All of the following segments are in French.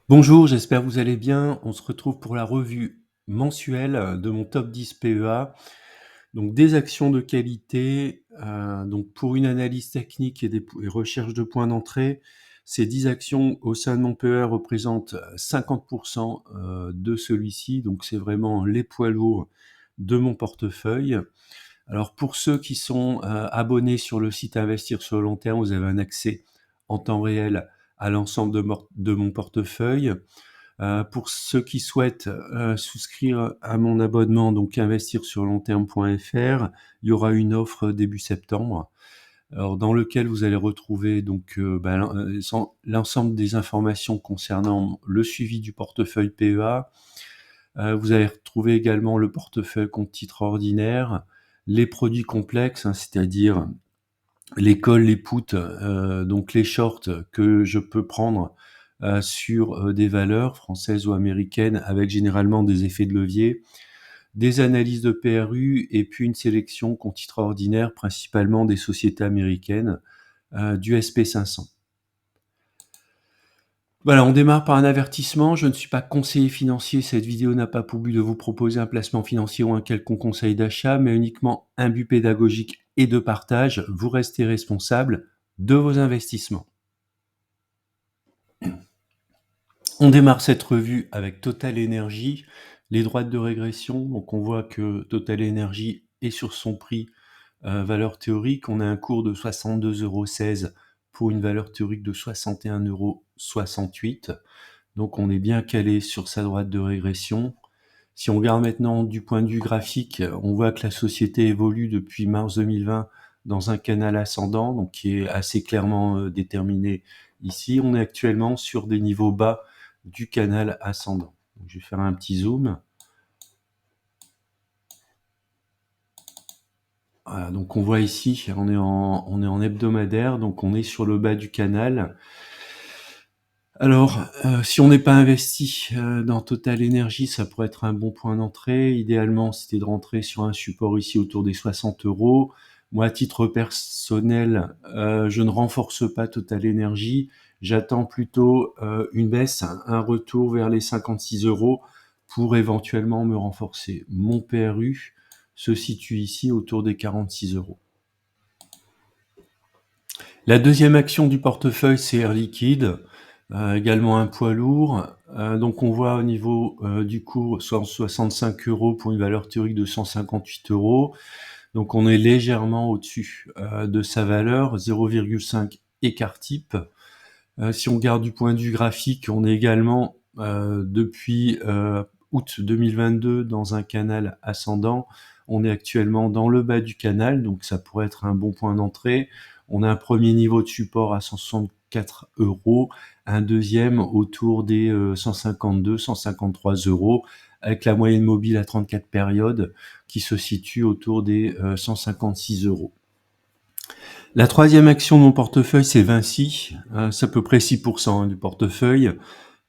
Bonjour, j'espère que vous allez bien. On se retrouve pour la revue mensuelle de mon top 10 PEA. Donc des actions de qualité, donc pour une analyse technique et recherche de points d'entrée, ces 10 actions au sein de mon PEA représentent 50% de celui-ci. Donc c'est vraiment les poids lourds de mon portefeuille. Alors pour ceux qui sont abonnés sur le site Investir sur le long terme, vous avez un accès en temps réel à l'ensemble de mon portefeuille. Pour ceux qui souhaitent souscrire à mon abonnement, donc investir sur longterme.fr, il y aura une offre début septembre. Alors dans lequel vous allez retrouver donc l'ensemble des informations concernant le suivi du portefeuille PEA. Vous allez retrouver également le portefeuille compte titre ordinaire, les produits complexes, c'est-à-dire les calls, les puts, donc les shorts que je peux prendre sur des valeurs françaises ou américaines avec généralement des effets de levier, des analyses de PRU et puis une sélection compte titre ordinaire principalement des sociétés américaines du SP500. Voilà, on démarre par un avertissement. Je ne suis pas conseiller financier. Cette vidéo n'a pas pour but de vous proposer un placement financier ou un quelconque conseil d'achat, mais uniquement un but pédagogique et de partage. Vous restez responsable de vos investissements. On démarre cette revue avec Total Energy, les droites de régression. Donc on voit que Total Energy est sur son prix valeur théorique. On a un cours de 62,16 € pour une valeur théorique de 61,68 €. Donc on est bien calé sur sa droite de régression. Si on regarde maintenant du point de vue graphique, on voit que la société évolue depuis mars 2020 dans un canal ascendant, donc qui est assez clairement déterminé ici. On est actuellement sur des niveaux bas du canal ascendant. Donc, je vais faire un petit zoom. Voilà, donc on voit ici, on est en hebdomadaire, donc on est sur le bas du canal. Alors, si on n'est pas investi dans Total Energy, ça pourrait être un bon point d'entrée. Idéalement, c'était de rentrer sur un support ici autour des 60 €. Moi, à titre personnel, je ne renforce pas Total Energy. J'attends plutôt une baisse, un retour vers les 56 € pour éventuellement me renforcer. Mon PRU se situe ici autour des 46 €. La deuxième action du portefeuille, c'est Air Liquide, également un poids lourd. Donc on voit au niveau du cours 165 € pour une valeur théorique de 158 €. Donc on est légèrement au-dessus de sa valeur, 0,5 écart type. Si on regarde du point de vue graphique, on est également depuis août 2022 dans un canal ascendant. On est actuellement dans le bas du canal, donc ça pourrait être un bon point d'entrée. On a un premier niveau de support à 164 €, un deuxième autour des 152, 153 €, avec la moyenne mobile à 34 périodes qui se situe autour des 156 €. La troisième action de mon portefeuille, c'est Vinci. C'est à peu près 6% du portefeuille.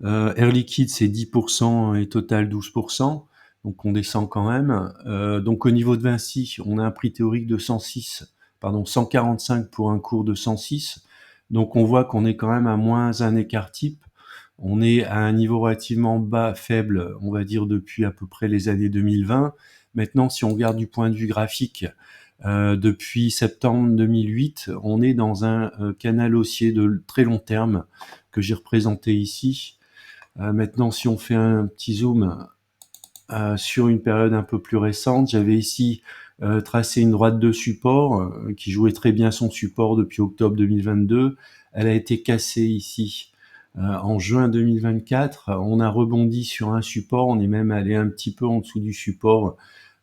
Air Liquide, c'est 10% et Total 12%. Donc on descend quand même. Donc au niveau de Vinci, on a un prix théorique de 145 pour un cours de 106. Donc on voit qu'on est quand même à moins un écart type. On est à un niveau relativement bas, faible, on va dire depuis à peu près les années 2020. Maintenant, si on regarde du point de vue graphique, depuis septembre 2008, on est dans un canal haussier de très long terme que j'ai représenté ici. Maintenant, si on fait un petit zoom sur une période un peu plus récente, j'avais ici tracé une droite de support qui jouait très bien son support depuis octobre 2022. Elle a été cassée ici en juin 2024. On a rebondi sur un support, on est même allé un petit peu en dessous du support,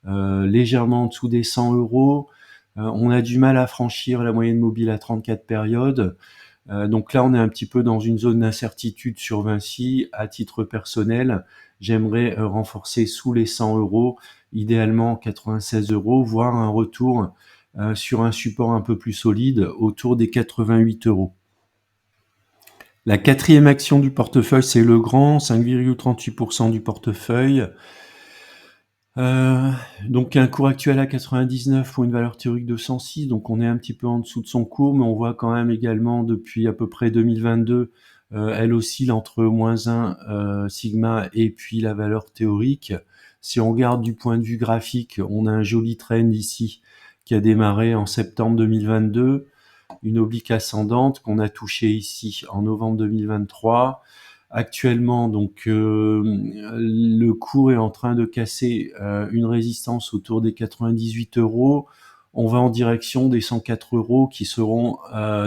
légèrement en dessous des 100 €. On a du mal à franchir la moyenne mobile à 34 périodes. Donc là, on est un petit peu dans une zone d'incertitude sur Vinci. À titre personnel, j'aimerais renforcer sous les 100 €, idéalement 96 €, voire un retour sur un support un peu plus solide autour des 88 €. La quatrième action du portefeuille, c'est Legrand, 5,38% du portefeuille. Donc un cours actuel à 99 pour une valeur théorique de 106, donc on est un petit peu en dessous de son cours, mais on voit quand même également depuis à peu près 2022 elle oscille entre -1 sigma et puis la valeur théorique. Si on regarde du point de vue graphique, on a un joli trend ici qui a démarré en septembre 2022, une oblique ascendante qu'on a touchée ici en novembre 2023. Actuellement, donc, le cours est en train de casser une résistance autour des 98 €. On va en direction des 104 € qui seront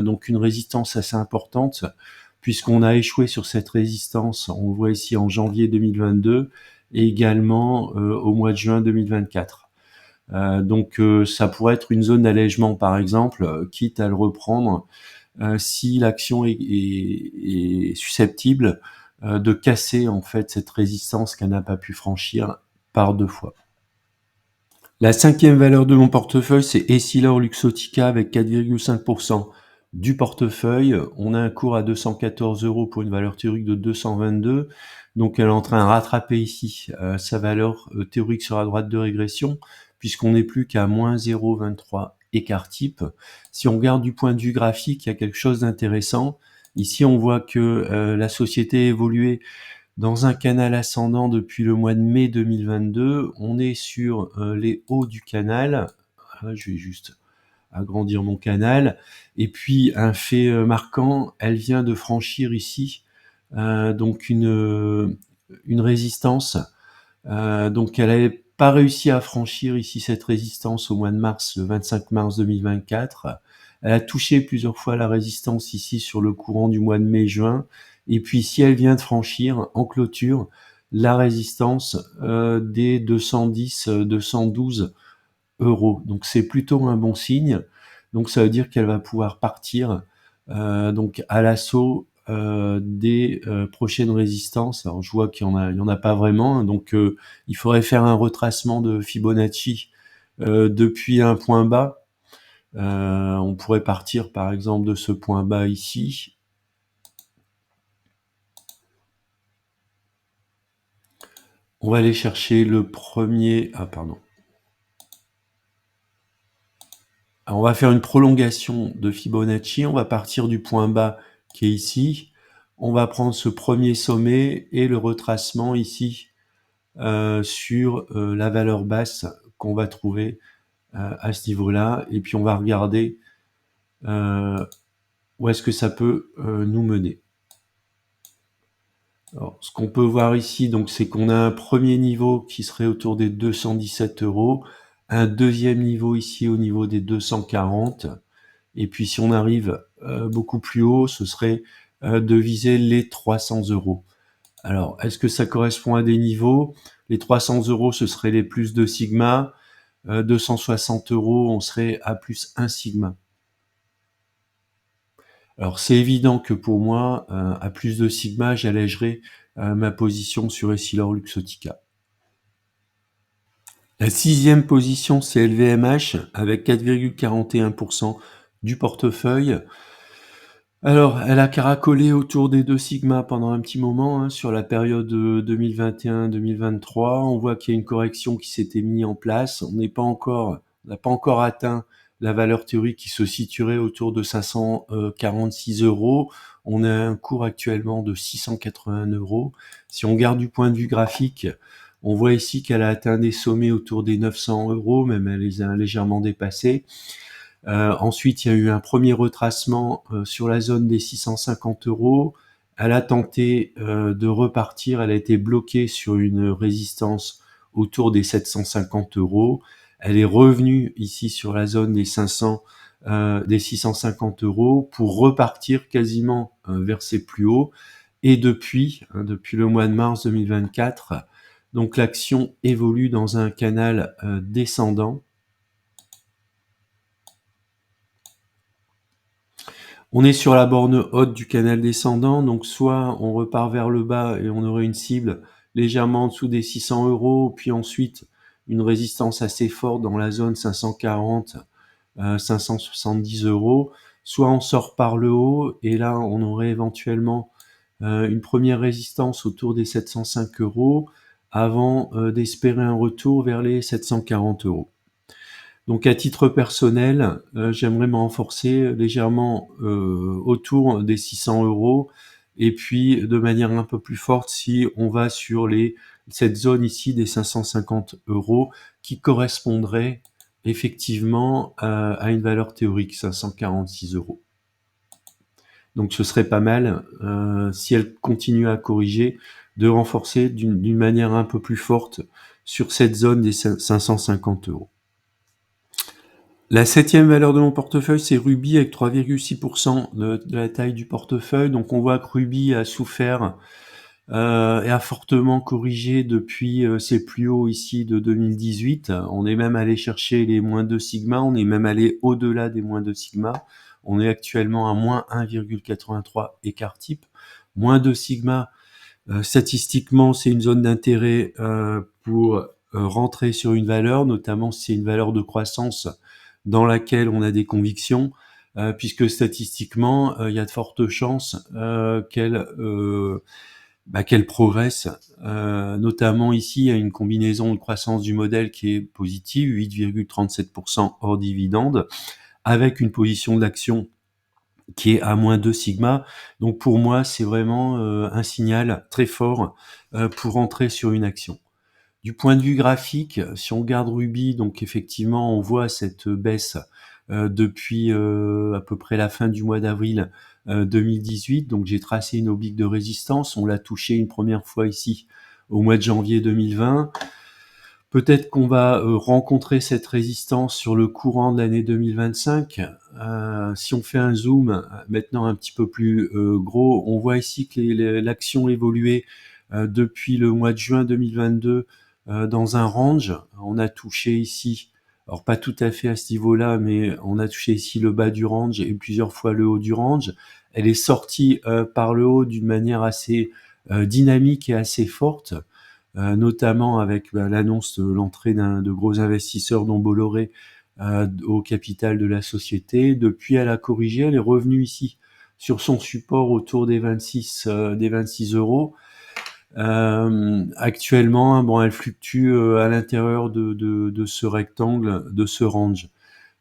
donc une résistance assez importante puisqu'on a échoué sur cette résistance. On le voit ici en janvier 2022 et également au mois de juin 2024. Donc ça pourrait être une zone d'allègement par exemple, quitte à le reprendre si l'action est susceptible de casser en fait cette résistance qu'elle n'a pas pu franchir par 2 fois. La cinquième valeur de mon portefeuille, c'est Essilor Luxottica avec 4,5% du portefeuille. On a un cours à 214 € pour une valeur théorique de 222. Donc elle est en train de rattraper ici sa valeur théorique sur la droite de régression puisqu'on n'est plus qu'à moins 0,23 écart type. Si on regarde du point de vue graphique, il y a quelque chose d'intéressant. Ici, on voit que la société a évolué dans un canal ascendant depuis le mois de mai 2022. On est sur les hauts du canal. Je vais juste agrandir mon canal. Et puis, un fait marquant, elle vient de franchir ici donc une résistance. Donc, elle n'avait pas réussi à franchir ici cette résistance au mois de mars, le 25 mars 2024. Elle a touché plusieurs fois la résistance ici sur le courant du mois de mai-juin. Et puis, si elle vient de franchir en clôture la résistance des 210, 212 €. Donc, c'est plutôt un bon signe. Donc, ça veut dire qu'elle va pouvoir partir donc à l'assaut des prochaines résistances. Alors, je vois qu'il y en a pas vraiment. Donc, il faudrait faire un retracement de Fibonacci depuis un point bas. On pourrait partir par exemple de ce point bas ici. On va aller chercher le premier. Ah, pardon. Alors, on va faire une prolongation de Fibonacci. On va partir du point bas qui est ici. On va prendre ce premier sommet et le retracement ici sur la valeur basse qu'on va trouver à ce niveau-là. Et puis, on va regarder où est-ce que ça peut nous mener. Alors, ce qu'on peut voir ici, donc, c'est qu'on a un premier niveau qui serait autour des 217 €, un deuxième niveau ici au niveau des 240, et puis si on arrive beaucoup plus haut, ce serait de viser les 300 €. Alors, est-ce que ça correspond à des niveaux? Les 300 €, ce serait les plus 2 sigma. 260 €, on serait à plus 1 sigma. Alors, c'est évident que pour moi, à plus de sigma, j'allégerai ma position sur Essilor Luxottica. La sixième position, c'est LVMH avec 4,41% du portefeuille. Alors, elle a caracolé autour des 2 sigma pendant un petit moment hein, sur la période 2021-2023. On voit qu'il y a une correction qui s'était mise en place. On n'a pas encore atteint la valeur théorique qui se situerait autour de 546 €. On a un cours actuellement de 681 €. Si on regarde du point de vue graphique, on voit ici qu'elle a atteint des sommets autour des 900 €, même elle les a légèrement dépassés. Ensuite, il y a eu un premier retracement sur la zone des 650 €. Elle a tenté de repartir, elle a été bloquée sur une résistance autour des 750 €. Elle est revenue ici sur la zone des 650 € pour repartir quasiment vers ses plus hauts. Et depuis le mois de mars 2024, donc l'action évolue dans un canal descendant. On est sur la borne haute du canal descendant, donc soit on repart vers le bas et on aurait une cible légèrement en dessous des 600 €, puis ensuite une résistance assez forte dans la zone 540, 570 €. Soit on sort par le haut et là on aurait éventuellement une première résistance autour des 705 € avant d'espérer un retour vers les 740 €. Donc à titre personnel, j'aimerais me renforcer légèrement autour des 600 € et puis de manière un peu plus forte si on va sur cette zone ici des 550 euros qui correspondrait effectivement à une valeur théorique, 546 euros. Donc ce serait pas mal, si elle continue à corriger, de renforcer d'une manière un peu plus forte sur cette zone des 550 euros. La septième valeur de mon portefeuille, c'est Ruby avec 3,6% de la taille du portefeuille. Donc on voit que Ruby a souffert et a fortement corrigé depuis ses plus hauts ici de 2018. On est même allé chercher les moins 2 sigma, on est même allé au-delà des moins 2 sigma. On est actuellement à moins 1,83 écart type. Moins 2 sigma, statistiquement, c'est une zone d'intérêt pour rentrer sur une valeur, notamment si c'est une valeur de croissance dans laquelle on a des convictions, puisque statistiquement, il y a de fortes chances qu'elle progresse. Notamment ici, il y a une combinaison de croissance du modèle qui est positive, 8,37% hors dividende, avec une position de l'action qui est à moins 2 sigma. Donc pour moi, c'est vraiment un signal très fort pour entrer sur une action. Du point de vue graphique, si on regarde Ruby, donc effectivement, on voit cette baisse depuis à peu près la fin du mois d'avril 2018. Donc j'ai tracé une oblique de résistance. On l'a touché une première fois ici au mois de janvier 2020. Peut-être qu'on va rencontrer cette résistance sur le courant de l'année 2025. Si on fait un zoom maintenant un petit peu plus gros, on voit ici que l'action évoluait depuis le mois de juin 2022 dans un range. On a touché ici, alors pas tout à fait à ce niveau-là, mais on a touché ici le bas du range et plusieurs fois le haut du range. Elle est sortie par le haut d'une manière assez dynamique et assez forte. Notamment avec l'annonce de l'entrée de gros investisseurs dont Bolloré au capital de la société. Depuis, elle a corrigé, elle est revenue ici sur son support autour des 26 euros. Actuellement, bon, elle fluctue à l'intérieur de ce rectangle, de ce range.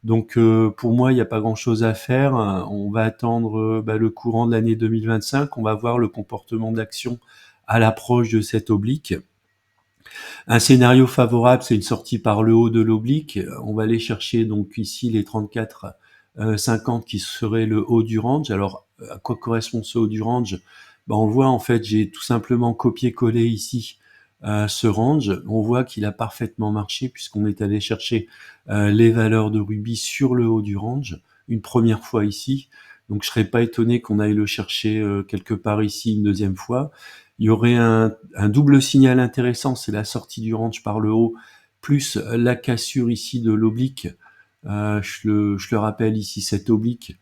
Donc pour moi, il n'y a pas grand-chose à faire. On va attendre le courant de l'année 2025. On va voir le comportement d'action à l'approche de cette oblique. Un scénario favorable, c'est une sortie par le haut de l'oblique. On va aller chercher donc ici les 34,50 qui serait le haut du range. Alors, à quoi correspond ce haut du range? On voit en fait, j'ai tout simplement copié-collé ici ce range. On voit qu'il a parfaitement marché puisqu'on est allé chercher les valeurs de Ruby sur le haut du range une première fois ici. Donc, je serais pas étonné qu'on aille le chercher quelque part ici une deuxième fois. Il y aurait un double signal intéressant, c'est la sortie du range par le haut, plus la cassure ici de l'oblique. Je le rappelle ici, cette oblique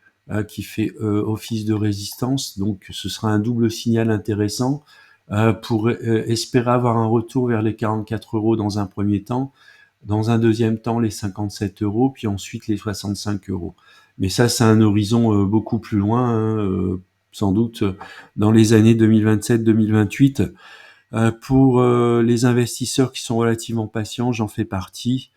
qui fait office de résistance. Donc ce sera un double signal intéressant pour espérer avoir un retour vers les 44 euros dans un premier temps. Dans un deuxième temps, les 57 euros, puis ensuite les 65 euros. Mais ça, c'est un horizon beaucoup plus loin, hein, sans doute dans les années 2027-2028. Pour les investisseurs qui sont relativement patients, j'en fais partie.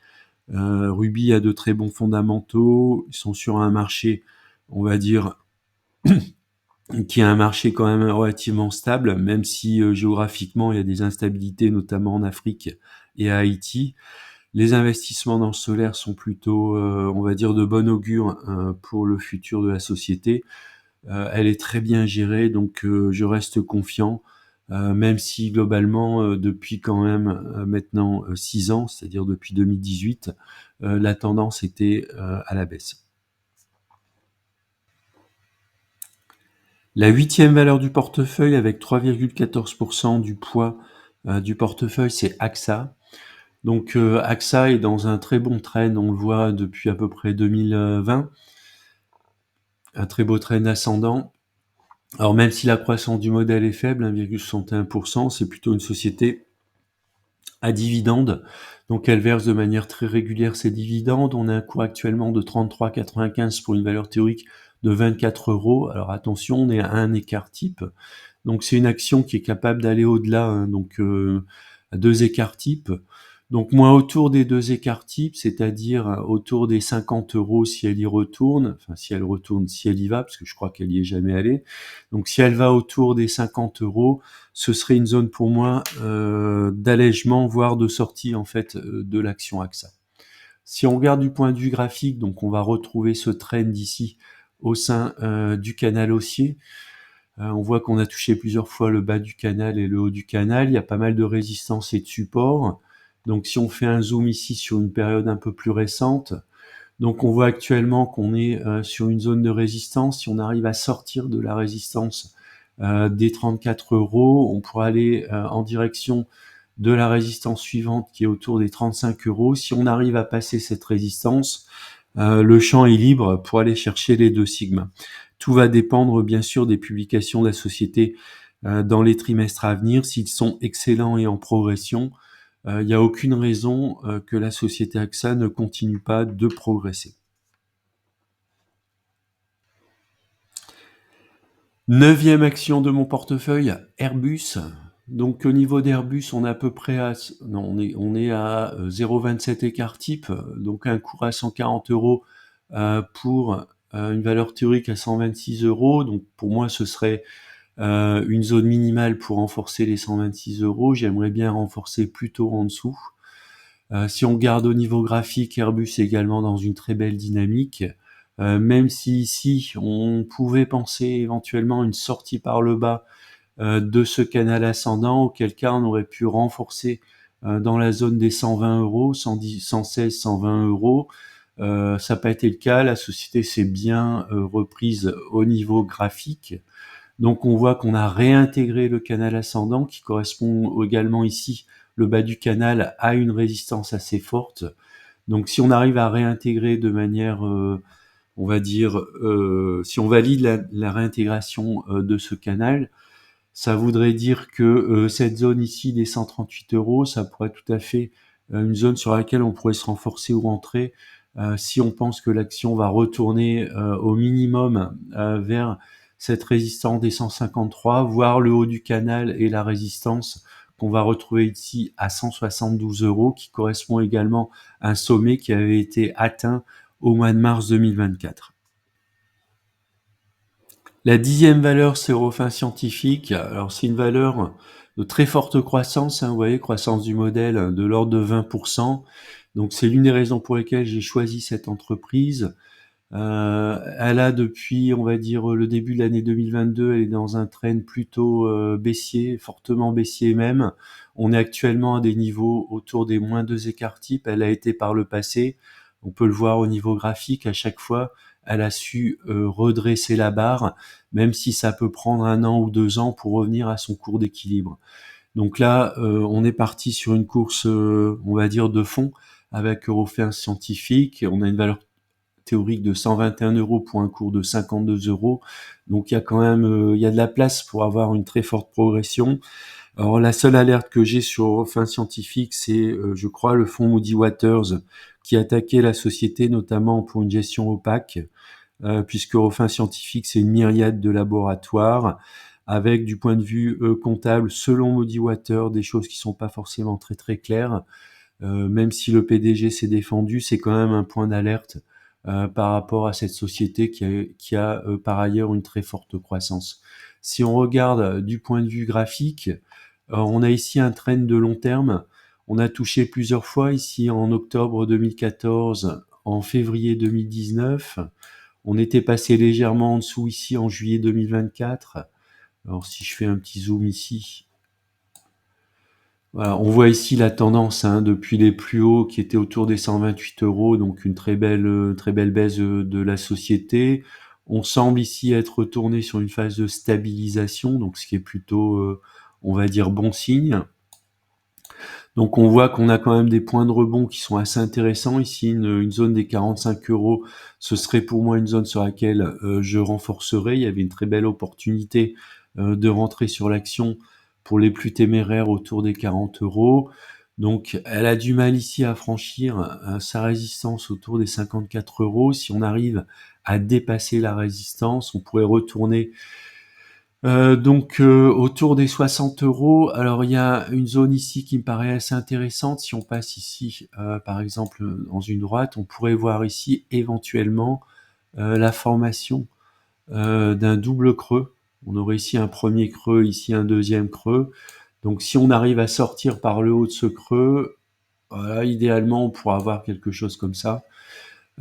Ruby a de très bons fondamentaux. Ils sont sur un marché, on va dire, qui est un marché quand même relativement stable, même si géographiquement il y a des instabilités, notamment en Afrique et à Haïti. Les investissements dans le solaire sont plutôt, on va dire, de bon augure pour le futur de la société. Elle est très bien gérée, donc je reste confiant, même si globalement, depuis quand même maintenant 6 ans, c'est-à-dire depuis 2018, la tendance était à la baisse. La huitième valeur du portefeuille, avec 3,14% du poids du portefeuille, c'est AXA. Donc AXA est dans un très bon trend, on le voit depuis à peu près 2020, un très beau trend ascendant. Alors même si la croissance du modèle est faible, 1,61%, c'est plutôt une société à dividendes. Donc elle verse de manière très régulière ses dividendes. On a un cours actuellement de 33,95 pour une valeur théorique de 24 euros. Alors attention, on est à un écart type. Donc c'est une action qui est capable d'aller au-delà, hein, donc à 2 écarts types. Donc moi, autour des 2 écarts types, c'est-à-dire autour des 50 € si elle y retourne, enfin si elle retourne, si elle y va, parce que je crois qu'elle y est jamais allée. Donc si elle va autour des 50 €, ce serait une zone pour moi d'allègement, voire de sortie en fait de l'action AXA. Si on regarde du point de vue graphique, donc on va retrouver ce trend ici au sein du canal haussier. On voit qu'on a touché plusieurs fois le bas du canal et le haut du canal. Il y a pas mal de résistance et de support. Donc si on fait un zoom ici sur une période un peu plus récente, donc on voit actuellement qu'on est sur une zone de résistance. Si on arrive à sortir de la résistance des 34 €, on pourra aller en direction de la résistance suivante qui est autour des 35 €. Si on arrive à passer cette résistance, le champ est libre pour aller chercher les 2 sigma. Tout va dépendre bien sûr des publications de la société dans les trimestres à venir. S'ils sont excellents et en progression, il n'y a aucune raison que la société AXA ne continue pas de progresser. 9e action de mon portefeuille, Airbus. Donc au niveau d'Airbus, on est à peu près à 0,27 écart type, donc un cours à 140 € pour une valeur théorique à 126 €. Donc pour moi, ce serait une zone minimale pour renforcer les 126 €. J'aimerais bien renforcer plutôt en dessous. Si on regarde au niveau graphique, Airbus est également dans une très belle dynamique. Même si ici, on pouvait penser éventuellement une sortie par le bas de ce canal ascendant, auquel cas on aurait pu renforcer dans la zone des 120 €, 110, 116, 120 €. Ça n'a pas été le cas. La société s'est bien reprise au niveau graphique. Donc on voit qu'on a réintégré le canal ascendant qui correspond également ici, le bas du canal, à une résistance assez forte. Donc si on arrive à réintégrer de manière, on va dire, si on valide la réintégration de ce canal, ça voudrait dire que cette zone ici des 138 €, ça pourrait être tout à fait une zone sur laquelle on pourrait se renforcer ou rentrer si on pense que l'action va retourner au minimum vers cette résistance des 153, voire le haut du canal et la résistance qu'on va retrouver ici à 172 €, qui correspond également à un sommet qui avait été atteint au mois de mars 2024. La 10e valeur, c'est Eurofins Scientifique. Alors c'est une valeur de très forte croissance, vous voyez, croissance du modèle de l'ordre de 20%. Donc c'est l'une des raisons pour lesquelles j'ai choisi cette entreprise. Elle a depuis, on va dire, le début de l'année 2022, elle est dans un trend plutôt baissier, fortement baissier même. On est actuellement à des niveaux autour des -2 écarts type. Elle a été par le passé. On peut le voir au niveau graphique, à chaque fois, elle a su redresser la barre, même si ça peut prendre 1 an ou 2 ans pour revenir à son cours d'équilibre. Donc là, on est parti sur une course, on va dire, de fond avec Eurofins Scientifique. On a une valeur théorique de 121 € pour un cours de 52 €. Donc il y a quand même il y a de la place pour avoir une très forte progression. Alors la seule alerte que j'ai sur Eurofins Scientifique, c'est je crois le fonds Moody Waters qui a attaqué la société notamment pour une gestion opaque, puisque Eurofins Scientifique, c'est une myriade de laboratoires avec du point de vue comptable, selon Moody Waters, des choses qui sont pas forcément très très claires. Même si le PDG s'est défendu, c'est quand même un point d'alerte par rapport à cette société qui a par ailleurs une très forte croissance. Si on regarde du point de vue graphique, on a ici un trend de long terme. On a touché plusieurs fois ici en octobre 2014, en février 2019. On était passé légèrement en dessous ici en juillet 2024. Alors si je fais un petit zoom ici, voilà, on voit ici la tendance depuis les plus hauts qui étaient autour des 128 €, donc une très belle baisse de la société. On semble ici être retourné sur une phase de stabilisation, donc ce qui est plutôt, on va dire, bon signe. Donc on voit qu'on a quand même des points de rebond qui sont assez intéressants. Ici, une zone des 45 €, ce serait pour moi une zone sur laquelle je renforcerais. Il y avait une très belle opportunité de rentrer sur l'action pour les plus téméraires autour des 40 €. Donc elle a du mal ici à franchir sa résistance autour des 54 €. Si on arrive à dépasser la résistance, on pourrait retourner Autour des 60 €. Alors il y a une zone ici qui me paraît assez intéressante. Si on passe ici, par exemple, dans une droite, on pourrait voir ici éventuellement, la formation, d'un double creux. On aurait ici un premier creux, ici un deuxième creux. Donc si on arrive à sortir par le haut de ce creux, voilà, idéalement on pourra avoir quelque chose comme ça.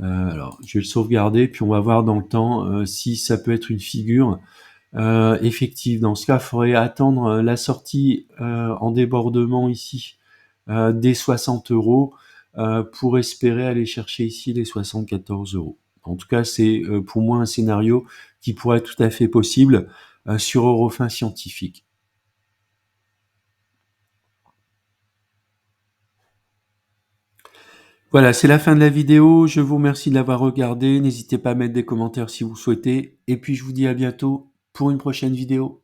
Alors je vais le sauvegarder, puis on va voir dans le temps, si ça peut être une figure effective. Dans ce cas, il faudrait attendre la sortie en débordement ici des 60 € pour espérer aller chercher ici les 74 €. En tout cas, c'est pour moi un scénario qui pourrait être tout à fait possible sur Eurofin Scientifique. Voilà, c'est la fin de la vidéo. Je vous remercie de l'avoir regardée. N'hésitez pas à mettre des commentaires si vous souhaitez. Et puis je vous dis à bientôt pour une prochaine vidéo.